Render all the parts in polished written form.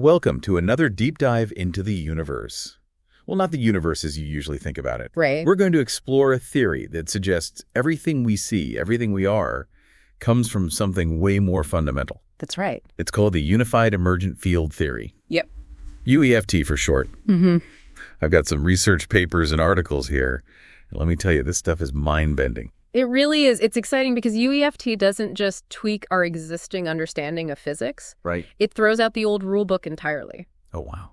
Welcome to another deep dive into the universe. Well, not the universe as you usually think about it. Right. We're going to explore a theory that suggests everything we see, everything we are, comes from something way more fundamental. That's right. It's called the Unified Emergent Field Theory. Yep. UEFT for short. Mm-hmm. I've got some research papers and articles here. And let me tell you, this stuff is mind-bending. It really is. It's exciting because UEFT doesn't just tweak our existing understanding of physics. Right. It throws out the old rule book entirely. Oh, wow.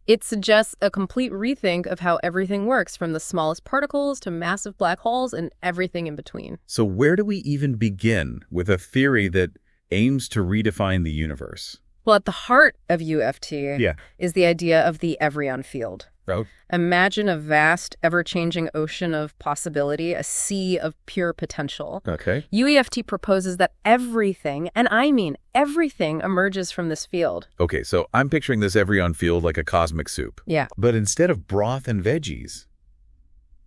It suggests a complete rethink of how everything works, from the smallest particles to massive black holes and everything in between. So where do we even begin with a theory that aims to redefine the universe? Well, at the heart of UFT is the idea of the Everyon field. Right. Imagine a vast, ever-changing ocean of possibility, a sea of pure potential. Okay. UEFT proposes that everything, and I mean everything, emerges from this field. Okay, so I'm picturing this Everyon field like a cosmic soup. Yeah. But instead of broth and veggies,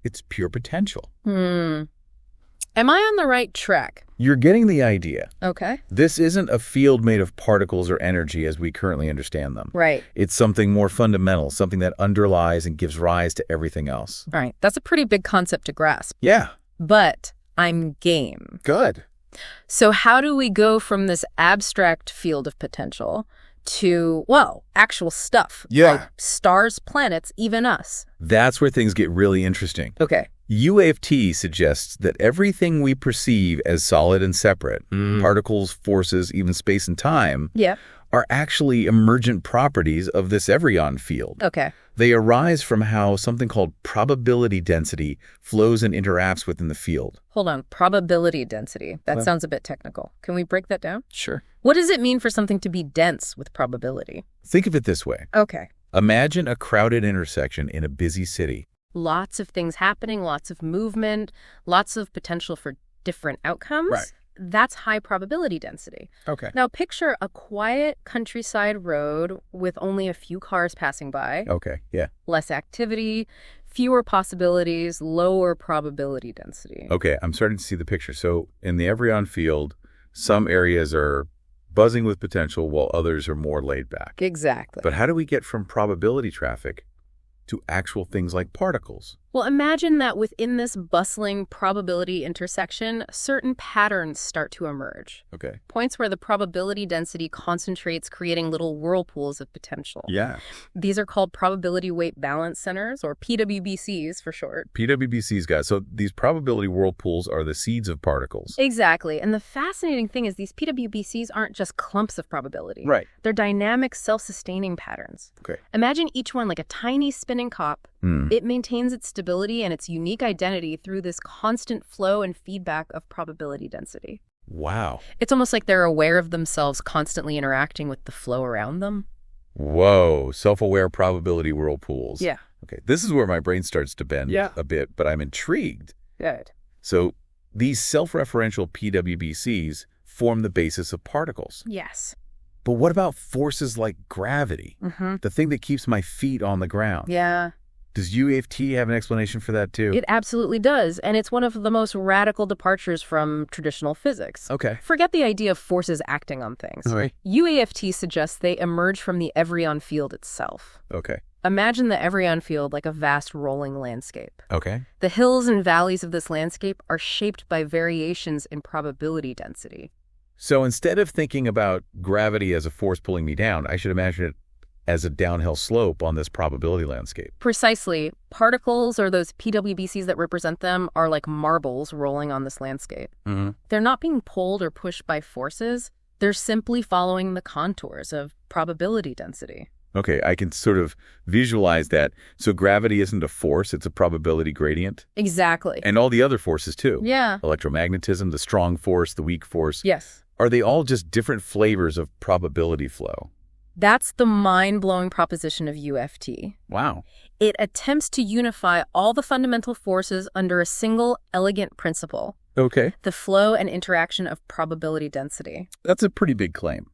it's pure potential. Am I on the right track? You're getting the idea. Okay. This isn't a field made of particles or energy as we currently understand them. Right. It's something more fundamental, something that underlies and gives rise to everything else. All right. That's a pretty big concept to grasp. Yeah. But I'm game. Good. So how do we go from this abstract field of potential to, well, actual stuff? Yeah. Like stars, planets, even us. That's where things get really interesting. Okay. UAFT suggests that everything we perceive as solid and separate, particles, forces, even space and time, are actually emergent properties of this Everyon field. Okay. They arise from how something called probability density flows and interacts within the field. Hold on. Probability density. That sounds a bit technical. Can we break that down? Sure. What does it mean for something to be dense with probability? Think of it this way. Okay. Imagine a crowded intersection in a busy city. Lots of things happening, lots of movement, lots of potential for different outcomes. Right. That's high probability density. Okay. Now picture a quiet countryside road with only a few cars passing by. Okay, yeah. Less activity, fewer possibilities, lower probability density. Okay, I'm starting to see the picture. So in the Everyon field, some areas are buzzing with potential while others are more laid back. Exactly. But how do we get from probability traffic to actual things like particles? Well, imagine that within this bustling probability intersection, certain patterns start to emerge. Okay. Points where the probability density concentrates, creating little whirlpools of potential. Yeah. These are called probability weight balance centers, or PWBCs for short. PWBCs, guys. So these probability whirlpools are the seeds of particles. Exactly. And the fascinating thing is these PWBCs aren't just clumps of probability. Right. They're dynamic, self-sustaining patterns. Okay. Imagine each one like a tiny spinning top. It maintains its stability and its unique identity through this constant flow and feedback of probability density. Wow. It's almost like they're aware of themselves, constantly interacting with the flow around them. Whoa. Self-aware probability whirlpools. Yeah. Okay. This is where my brain starts to bend a bit, but I'm intrigued. Good. So these self-referential PWBCs form the basis of particles. Yes. But what about forces like gravity? The thing that keeps my feet on the ground? Yeah. Does UEFT have an explanation for that too? It absolutely does, and it's one of the most radical departures from traditional physics. Okay. Forget the idea of forces acting on things. Right. UEFT suggests they emerge from the Everyon field itself. Okay. Imagine the Everyon field like a vast rolling landscape. Okay. The hills and valleys of this landscape are shaped by variations in probability density. So instead of thinking about gravity as a force pulling me down, I should imagine it as a downhill slope on this probability landscape. Precisely. Particles, or those PWBCs that represent them, are like marbles rolling on this landscape. They're not being pulled or pushed by forces. They're simply following the contours of probability density. Okay, I can sort of visualize that. So gravity isn't a force, it's a probability gradient. Exactly. And all the other forces too. Yeah. Electromagnetism, the strong force, the weak force. Yes. Are they all just different flavors of probability flow? That's the mind-blowing proposition of UFT. Wow. It attempts to unify all the fundamental forces under a single elegant principle. Okay. The flow and interaction of probability density. That's a pretty big claim.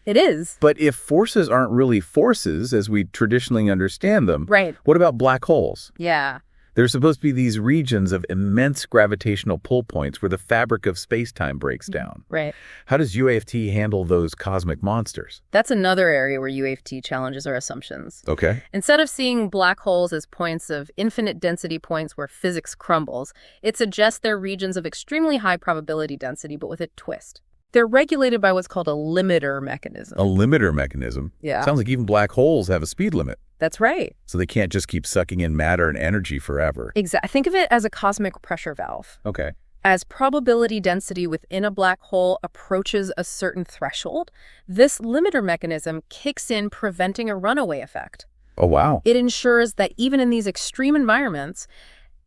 It is. But if forces aren't really forces as we traditionally understand them, Right. what about black holes? Yeah. There's supposed to be these regions of immense gravitational pull points where the fabric of space-time breaks down. Right. How does UAFT handle those cosmic monsters? That's another area where UAFT challenges our assumptions. Okay. Instead of seeing black holes as points of infinite density points where physics crumbles, it suggests they're regions of extremely high probability density, but with a twist. They're regulated by what's called a limiter mechanism. A limiter mechanism? Yeah. Sounds like even black holes have a speed limit. That's right. So they can't just keep sucking in matter and energy forever. Exactly. Think of it as a cosmic pressure valve. Okay. As probability density within a black hole approaches a certain threshold, this limiter mechanism kicks in, preventing a runaway effect. Oh, wow. It ensures that even in these extreme environments,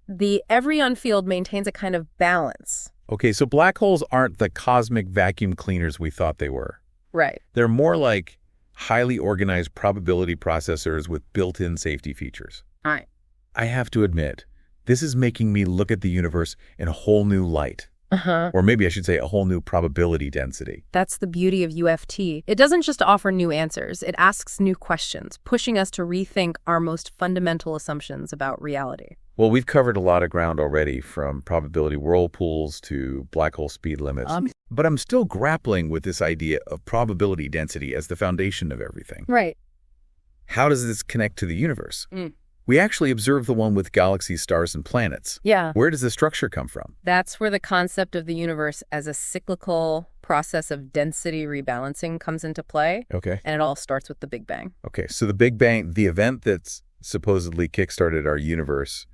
the everyon field maintains a kind of balance. Okay, so black holes aren't the cosmic vacuum cleaners we thought they were. Right. They're more like highly organized probability processors with built-in safety features. All right. I have to admit, this is making me look at the universe in a whole new light. Or maybe I should say a whole new probability density. That's the beauty of UFT. It doesn't just offer new answers, it asks new questions, pushing us to rethink our most fundamental assumptions about reality. Well, we've covered a lot of ground already, from probability whirlpools to black hole speed limits. But I'm still grappling with this idea of probability density as the foundation of everything. Right. How does this connect to the universe? We actually observe the one with galaxies, stars, and planets. Yeah. Where does the structure come from? That's where the concept of the universe as a cyclical process of density rebalancing comes into play. Okay. And it all starts with the Big Bang. Okay, so the Big Bang, the event that's supposedly kickstarted our universe,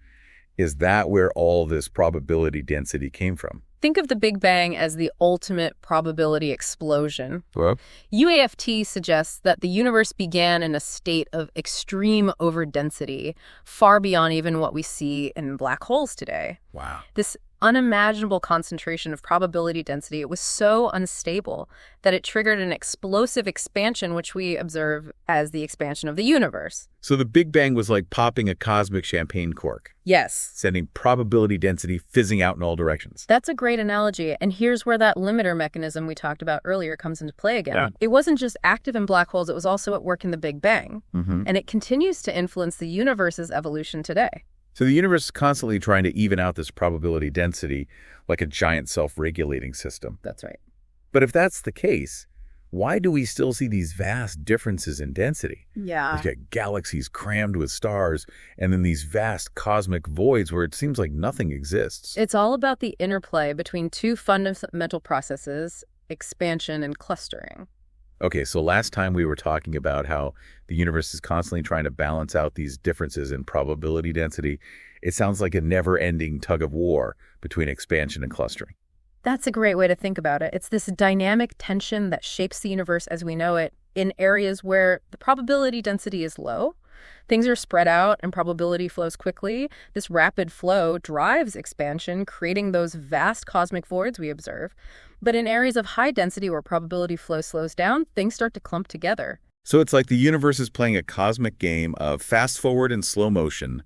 is that where all this probability density came from? Think of the Big Bang as the ultimate probability explosion. Well, UAFT suggests that the universe began in a state of extreme overdensity, far beyond even what we see in black holes today. wow. This unimaginable concentration of probability density, it was so unstable that it triggered an explosive expansion, which we observe as the expansion of the universe. So the Big Bang was like popping a cosmic champagne cork, Yes. sending probability density fizzing out in all directions. That's a great analogy. And here's where that limiter mechanism we talked about earlier comes into play again. Yeah. It wasn't just active in black holes, it was also at work in the Big Bang. And it continues to influence the universe's evolution today. So the universe is constantly trying to even out this probability density like a giant self-regulating system. That's right. But if that's the case, why do we still see these vast differences in density? Yeah. We've got galaxies crammed with stars, and then these vast cosmic voids where it seems like nothing exists. It's all about the interplay between two fundamental processes, expansion and clustering. Okay, so last time we were talking about how the universe is constantly trying to balance out these differences in probability density. It sounds like a never-ending tug of war between expansion and clustering. That's a great way to think about it. It's this dynamic tension that shapes the universe as we know it in areas where the probability density is low. Things are spread out and probability flows quickly. This rapid flow drives expansion, creating those vast cosmic voids we observe. But in areas of high density where probability flow slows down, things start to clump together. So it's like the universe is playing a cosmic game of fast forward and slow motion,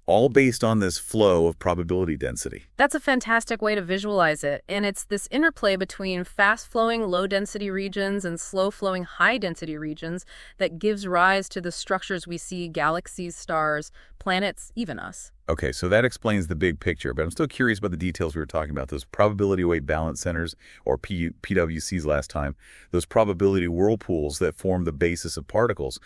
all based on this flow of probability density. That's a fantastic way to visualize it. And it's this interplay between fast-flowing low-density regions and slow-flowing high-density regions that gives rise to the structures we see: galaxies, stars, planets, even us. Okay, so that explains the big picture, but I'm still curious about the details we were talking about, those probability weight balance centers, or PWCs last time, those probability whirlpools that form the basis of particles.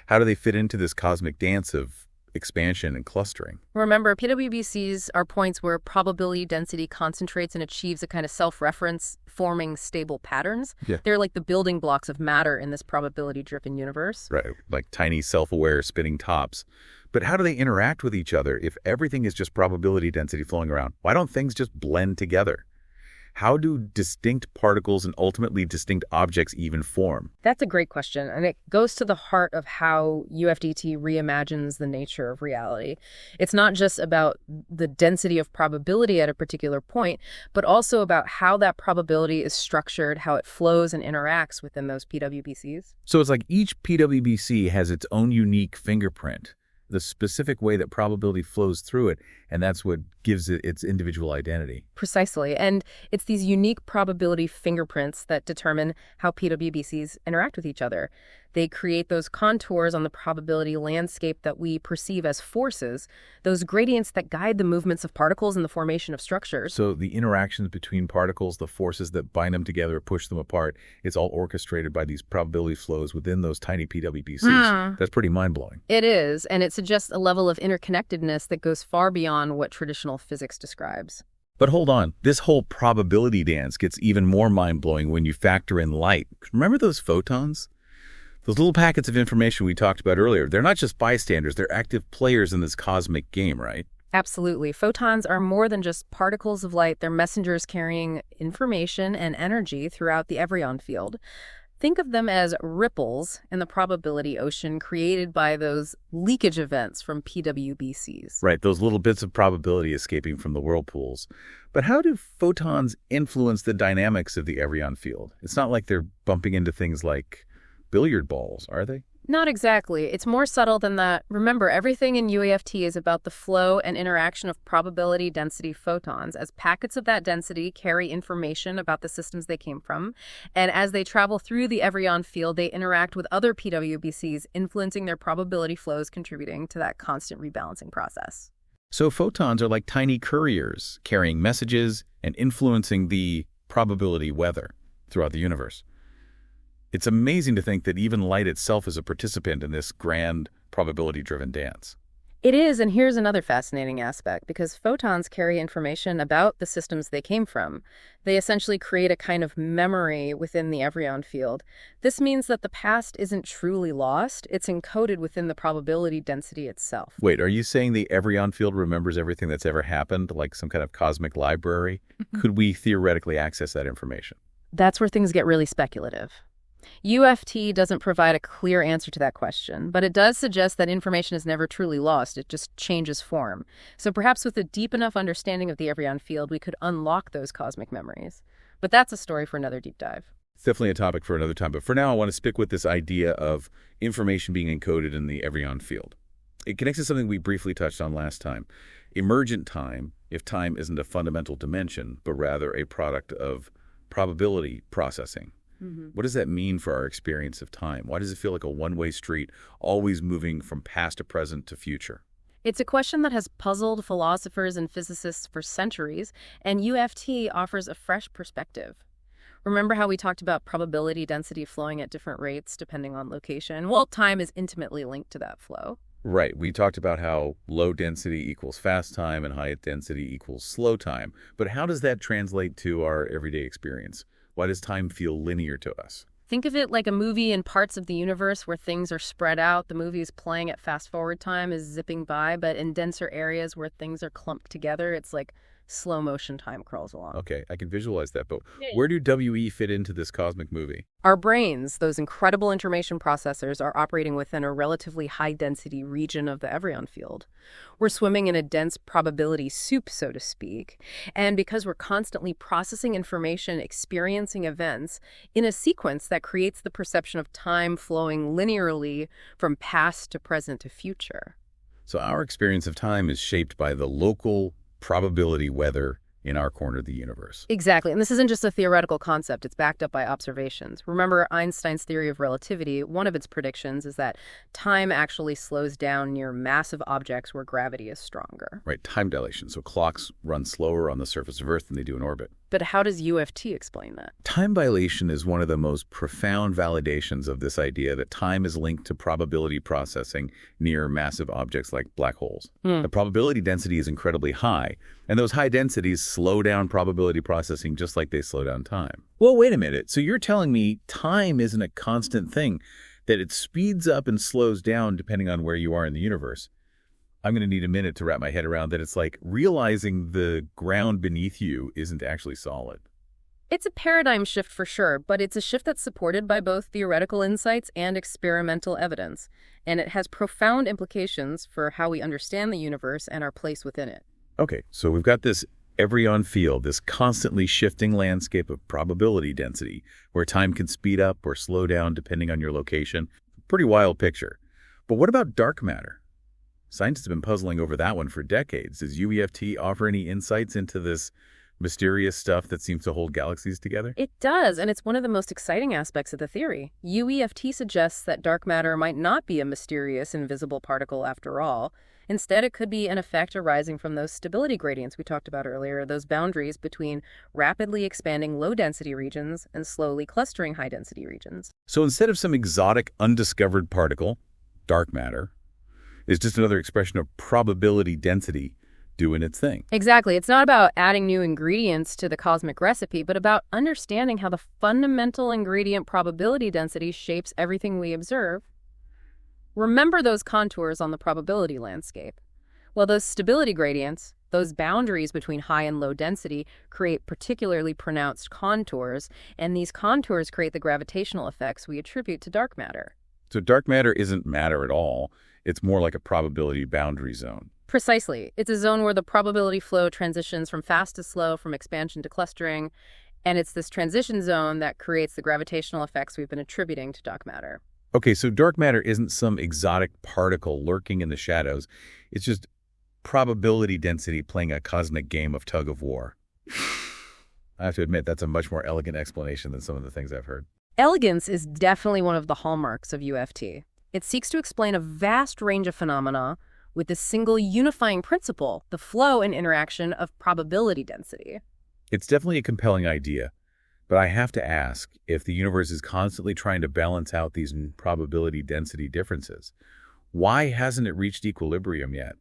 How do they fit into this cosmic dance of expansion and clustering? Remember, PWBCs are points where probability density concentrates and achieves a kind of self-reference, forming stable patterns. Yeah. They're like the building blocks of matter in this probability-driven universe. Right, like tiny self-aware spinning tops. But how do they interact with each other if everything is just probability density flowing around? Why don't things just blend together? How do distinct particles and ultimately distinct objects even form? That's a great question, and it goes to the heart of how UFDT reimagines the nature of reality. It's not just about the density of probability at a particular point, but also about how that probability is structured, how it flows and interacts within those PWBCs. So it's like each PWBC has its own unique fingerprint, the specific way that probability flows through it, and that's what gives it its individual identity. Precisely. And it's these unique probability fingerprints that determine how PWBCs interact with each other. They create those contours on the probability landscape that we perceive as forces, those gradients that guide the movements of particles and the formation of structures. So the interactions between particles, the forces that bind them together, push them apart, it's all orchestrated by these probability flows within those tiny PWBCs. That's pretty mind-blowing. It is, and it suggests a level of interconnectedness that goes far beyond what traditional physics describes. But hold on, this whole probability dance gets even more mind-blowing when you factor in light. Remember those photons? Those little packets of information we talked about earlier, they're not just bystanders, they're active players in this cosmic game, right? Absolutely. Photons are more than just particles of light. They're messengers carrying information and energy throughout the Everyon field. Think of them as ripples in the probability ocean created by those leakage events from PWBCs. Right, those little bits of probability escaping from the whirlpools. But how do photons influence the dynamics of the Everyon field? It's not like they're bumping into things like billiard balls, are they? Not exactly. It's more subtle than that. Remember, everything in UEFT is about the flow and interaction of probability density photons, as packets of that density carry information about the systems they came from. And as they travel through the Everyon field, they interact with other PWBCs, influencing their probability flows, contributing to that constant rebalancing process. So photons are like tiny couriers, carrying messages and influencing the probability weather throughout the universe. It's amazing to think that even light itself is a participant in this grand probability-driven dance. It is, and here's another fascinating aspect, because photons carry information about the systems they came from. They essentially create a kind of memory within the Everyon field. This means that the past isn't truly lost, it's encoded within the probability density itself. Wait, are you saying the Everyon field remembers everything that's ever happened, like some kind of cosmic library? Could we theoretically access that information? That's where things get really speculative. UFT doesn't provide a clear answer to that question, but it does suggest that information is never truly lost. It just changes form. So perhaps with a deep enough understanding of the Everyon field, we could unlock those cosmic memories. But that's a story for another deep dive. It's definitely a topic for another time. But for now, I want to stick with this idea of information being encoded in the Everyon field. It connects to something we briefly touched on last time. Emergent time, if time isn't a fundamental dimension, but rather a product of probability processing. What does that mean for our experience of time? Why does it feel like a one-way street, always moving from past to present to future? It's a question that has puzzled philosophers and physicists for centuries, and UFT offers a fresh perspective. Remember how we talked about probability density flowing at different rates depending on location? Well, time is intimately linked to that flow. Right. We talked about how low density equals fast time and high density equals slow time. But how does that translate to our everyday experience? Why does time feel linear to us? Think of it like a movie in parts of the universe where things are spread out. The movie is playing at fast forward time, is zipping by, but in denser areas where things are clumped together, it's like slow motion time crawls along. Okay, I can visualize that, but where do WE fit into this cosmic movie? Our brains, those incredible information processors, are operating within a relatively high-density region of the Everyon field. We're swimming in a dense probability soup, so to speak, and because we're constantly processing information, experiencing events in a sequence that creates the perception of time flowing linearly from past to present to future. So our experience of time is shaped by the local probability weather in our corner of the universe. Exactly. And this isn't just a theoretical concept. It's backed up by observations. Remember Einstein's theory of relativity? One of its predictions is that time actually slows down near massive objects where gravity is stronger. Right, time dilation. So clocks run slower on the surface of Earth than they do in orbit. But how does UFT explain that? Time dilation is one of the most profound validations of this idea that time is linked to probability processing near massive objects like black holes. The probability density is incredibly high, and those high densities slow down probability processing just like they slow down time. Well, wait a minute. So you're telling me time isn't a constant thing, that it speeds up and slows down depending on where you are in the universe. I'm going to need a minute to wrap my head around that. It's like realizing the ground beneath you isn't actually solid. It's a paradigm shift for sure, but it's a shift that's supported by both theoretical insights and experimental evidence, and it has profound implications for how we understand the universe and our place within it. Okay, so we've got this Everyon field, this constantly shifting landscape of probability density, where time can speed up or slow down depending on your location. Pretty wild picture. But what about dark matter? Scientists have been puzzling over that one for decades. Does UEFT offer any insights into this mysterious stuff that seems to hold galaxies together? It does, and it's one of the most exciting aspects of the theory. UEFT suggests that dark matter might not be a mysterious, invisible particle after all. Instead, it could be an effect arising from those stability gradients we talked about earlier, those boundaries between rapidly expanding low-density regions and slowly clustering high-density regions. So instead of some exotic, undiscovered particle, dark matter is just another expression of probability density doing its thing. Exactly. It's not about adding new ingredients to the cosmic recipe, but about understanding how the fundamental ingredient probability density shapes everything we observe. Remember those contours on the probability landscape. Well, those stability gradients, those boundaries between high and low density, create particularly pronounced contours, and these contours create the gravitational effects we attribute to dark matter. So dark matter isn't matter at all. It's more like a probability boundary zone. Precisely. It's a zone where the probability flow transitions from fast to slow, from expansion to clustering, and it's this transition zone that creates the gravitational effects we've been attributing to dark matter. Okay, so dark matter isn't some exotic particle lurking in the shadows. It's just probability density playing a cosmic game of tug of war. I have to admit, that's a much more elegant explanation than some of the things I've heard. Elegance is definitely one of the hallmarks of UFT. It seeks to explain a vast range of phenomena with a single unifying principle, the flow and interaction of probability density. It's definitely a compelling idea. But I have to ask, if the universe is constantly trying to balance out these probability density differences, why hasn't it reached equilibrium yet?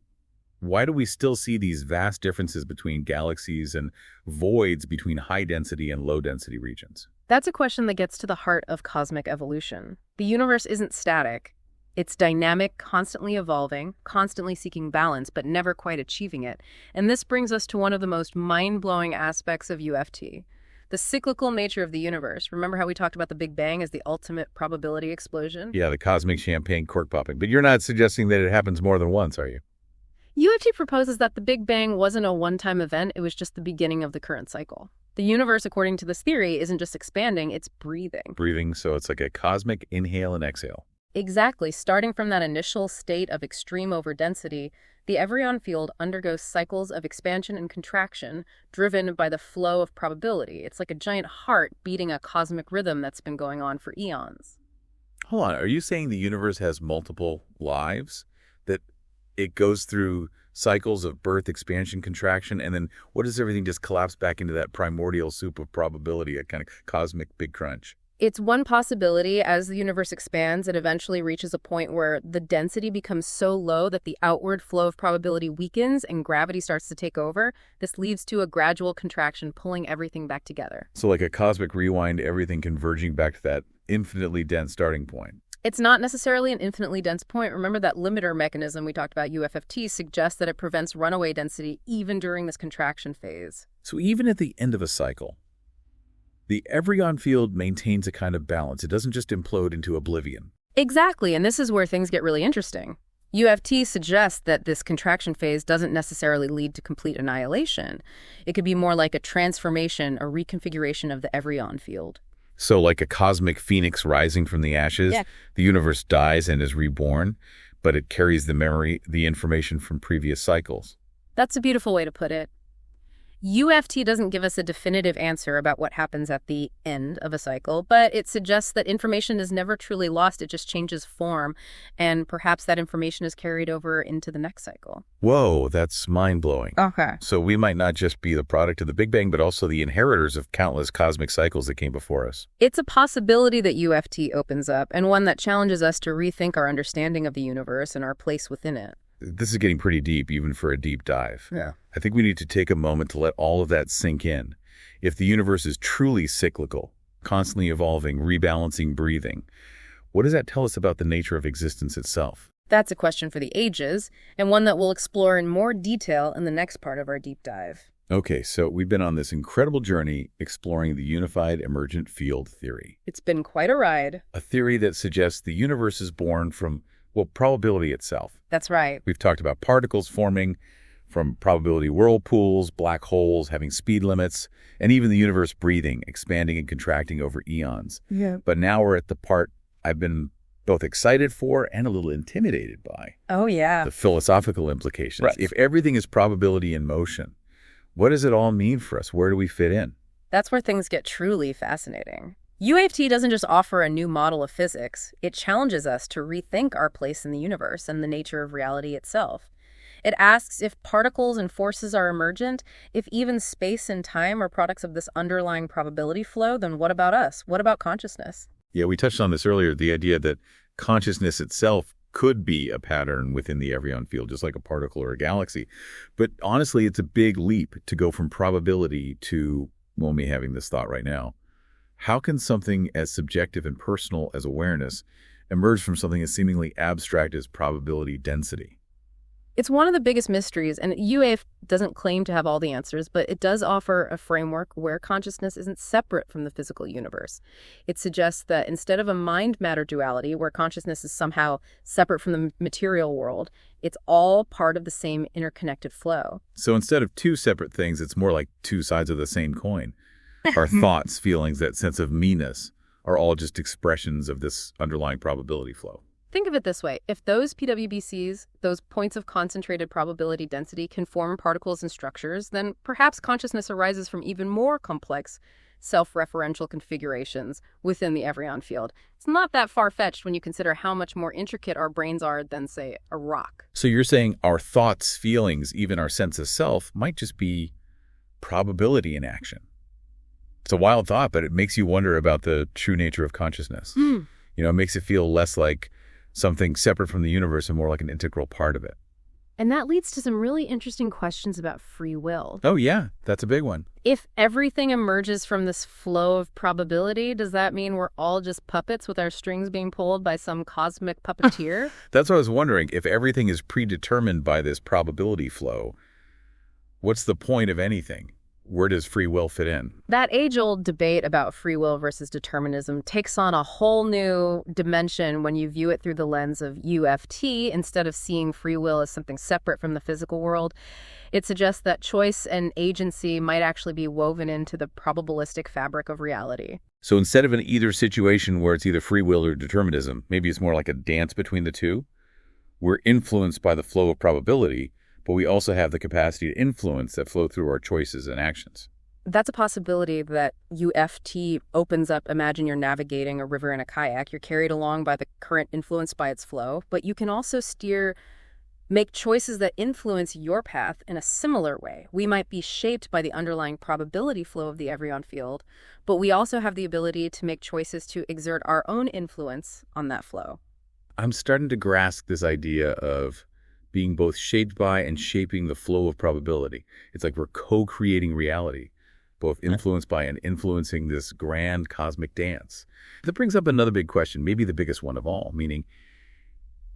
Why do we still see these vast differences between galaxies and voids between high-density and low-density regions? That's a question that gets to the heart of cosmic evolution. The universe isn't static. It's dynamic, constantly evolving, constantly seeking balance, but never quite achieving it. And this brings us to one of the most mind-blowing aspects of UFT. The cyclical nature of the universe. Remember how we talked about the Big Bang as the ultimate probability explosion? Yeah, the cosmic champagne cork popping. But you're not suggesting that it happens more than once, are you? UFT proposes that the Big Bang wasn't a one-time event, it was just the beginning of the current cycle. The universe, according to this theory, isn't just expanding, it's breathing. Breathing, so it's like a cosmic inhale and exhale. Exactly. Starting from that initial state of extreme overdensity, the Everyon field undergoes cycles of expansion and contraction driven by the flow of probability. It's like a giant heart beating a cosmic rhythm that's been going on for eons. Hold on, are you saying the universe has multiple lives? That it goes through cycles of birth, expansion, contraction, and then what does everything just collapse back into that primordial soup of probability, a kind of cosmic big crunch? It's one possibility. As the universe expands, it eventually reaches a point where the density becomes so low that the outward flow of probability weakens and gravity starts to take over. This leads to a gradual contraction, pulling everything back together. So like a cosmic rewind, everything converging back to that infinitely dense starting point. It's not necessarily an infinitely dense point. Remember that limiter mechanism we talked about, UFFT, suggests that it prevents runaway density even during this contraction phase. So even at the end of a cycle, the Everyon field maintains a kind of balance. It doesn't just implode into oblivion. Exactly, and this is where things get really interesting. UFT suggests that this contraction phase doesn't necessarily lead to complete annihilation. It could be more like a transformation, a reconfiguration of the Everyon field. So like a cosmic phoenix rising from the ashes, the universe dies and is reborn, but it carries the memory, the information from previous cycles. That's a beautiful way to put it. UFT doesn't give us a definitive answer about what happens at the end of a cycle, but it suggests that information is never truly lost, it just changes form, and perhaps that information is carried over into the next cycle. Whoa, that's mind-blowing. Okay. So we might not just be the product of the Big Bang, but also the inheritors of countless cosmic cycles that came before us. It's a possibility that UFT opens up, and one that challenges us to rethink our understanding of the universe and our place within it. This is getting pretty deep, even for a deep dive. Yeah. I think we need to take a moment to let all of that sink in. If the universe is truly cyclical, constantly evolving, rebalancing, breathing, what does that tell us about the nature of existence itself? That's a question for the ages, and one that we'll explore in more detail in the next part of our deep dive. Okay, so we've been on this incredible journey exploring the unified emergent field theory. It's been quite a ride. A theory that suggests the universe is born from, well, probability itself. That's right. We've talked about particles forming from probability whirlpools, black holes having speed limits, and even the universe breathing, expanding and contracting over eons. Yeah. But now we're at the part I've been both excited for and a little intimidated by. Oh, yeah. The philosophical implications. Right. If everything is probability in motion, What does it all mean for us? Where do we fit in? That's where things get truly fascinating. UFT doesn't just offer a new model of physics, it challenges us to rethink our place in the universe and the nature of reality itself. It asks if particles and forces are emergent, if even space and time are products of this underlying probability flow, then what about us? What about consciousness? Yeah, we touched on this earlier, the idea that consciousness itself could be a pattern within the Everyon field, just like a particle or a galaxy. But honestly, it's a big leap to go from probability to, well, me having this thought right now. How can something as subjective and personal as awareness emerge from something as seemingly abstract as probability density? It's one of the biggest mysteries, and UAF doesn't claim to have all the answers, but it does offer a framework where consciousness isn't separate from the physical universe. It suggests that instead of a mind-matter duality, where consciousness is somehow separate from the material world, it's all part of the same interconnected flow. So instead of two separate things, it's more like two sides of the same coin. Our thoughts, feelings, that sense of me-ness are all just expressions of this underlying probability flow. Think of it this way. If those PWBCs, those points of concentrated probability density, can form particles and structures, then perhaps consciousness arises from even more complex self-referential configurations within the Everyon field. It's not that far-fetched when you consider how much more intricate our brains are than, say, a rock. So you're saying our thoughts, feelings, even our sense of self might just be probability in action. It's a wild thought, but it makes you wonder about the true nature of consciousness. You know, it makes it feel less like something separate from the universe and more like an integral part of it. And that leads to some really interesting questions about free will. Oh, yeah, that's a big one. If everything emerges from this flow of probability, does that mean we're all just puppets with our strings being pulled by some cosmic puppeteer? That's what I was wondering. If everything is predetermined by this probability flow, what's the point of anything? Where does free will fit in? That age-old debate about free will versus determinism takes on a whole new dimension when you view it through the lens of UFT instead of seeing free will as something separate from the physical world. It suggests that choice and agency might actually be woven into the probabilistic fabric of reality. So instead of an either situation where it's either free will or determinism, maybe it's more like a dance between the two. We're influenced by the flow of probability, but we also have the capacity to influence that flow through our choices and actions. That's a possibility that UFT opens up. Imagine you're navigating a river in a kayak. You're carried along by the current influenced by its flow, but you can also make choices that influence your path in a similar way. We might be shaped by the underlying probability flow of the Everyon field, but we also have the ability to make choices to exert our own influence on that flow. I'm starting to grasp this idea of being both shaped by and shaping the flow of probability. It's like we're co-creating reality, both influenced by and influencing this grand cosmic dance. That brings up another big question, maybe the biggest one of all, meaning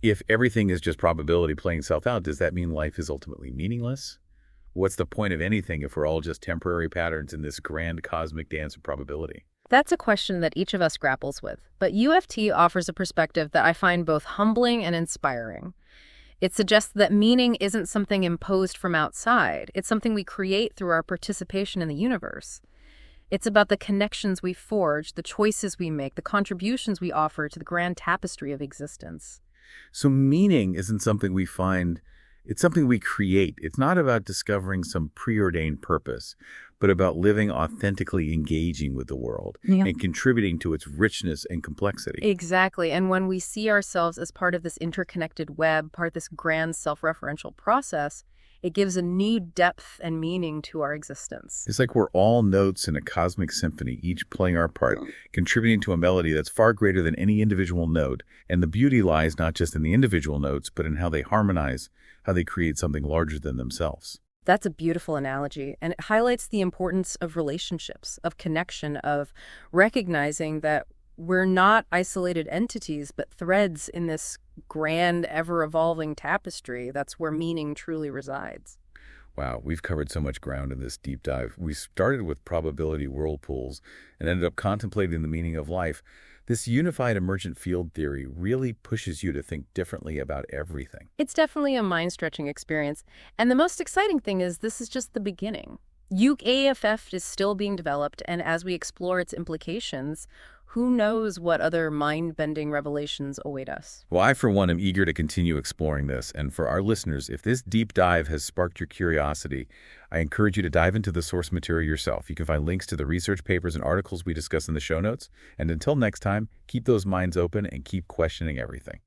if everything is just probability playing itself out, does that mean life is ultimately meaningless? What's the point of anything if we're all just temporary patterns in this grand cosmic dance of probability? That's a question that each of us grapples with, but UFT offers a perspective that I find both humbling and inspiring. It suggests that meaning isn't something imposed from outside. It's something we create through our participation in the universe. It's about the connections we forge, the choices we make, the contributions we offer to the grand tapestry of existence. So meaning isn't something we find, it's something we create. It's not about discovering some preordained purpose, but about living authentically engaging with the world and contributing to its richness and complexity. Exactly. And when we see ourselves as part of this interconnected web, part of this grand self-referential process, it gives a new depth and meaning to our existence. It's like we're all notes in a cosmic symphony, each playing our part, contributing to a melody that's far greater than any individual note. And the beauty lies not just in the individual notes, but in how they harmonize, how they create something larger than themselves. That's a beautiful analogy, and it highlights the importance of relationships, of connection, of recognizing that we're not isolated entities, but threads in this grand, ever-evolving tapestry. That's where meaning truly resides. Wow, we've covered so much ground in this deep dive. We started with probability whirlpools and ended up contemplating the meaning of life. This unified emergent field theory really pushes you to think differently about everything. It's definitely a mind-stretching experience. And the most exciting thing is this is just the beginning. UAFF is still being developed, and as we explore its implications, who knows what other mind-bending revelations await us? Well, I, for one, am eager to continue exploring this. And for our listeners, if this deep dive has sparked your curiosity, I encourage you to dive into the source material yourself. You can find links to the research papers and articles we discuss in the show notes. And until next time, keep those minds open and keep questioning everything.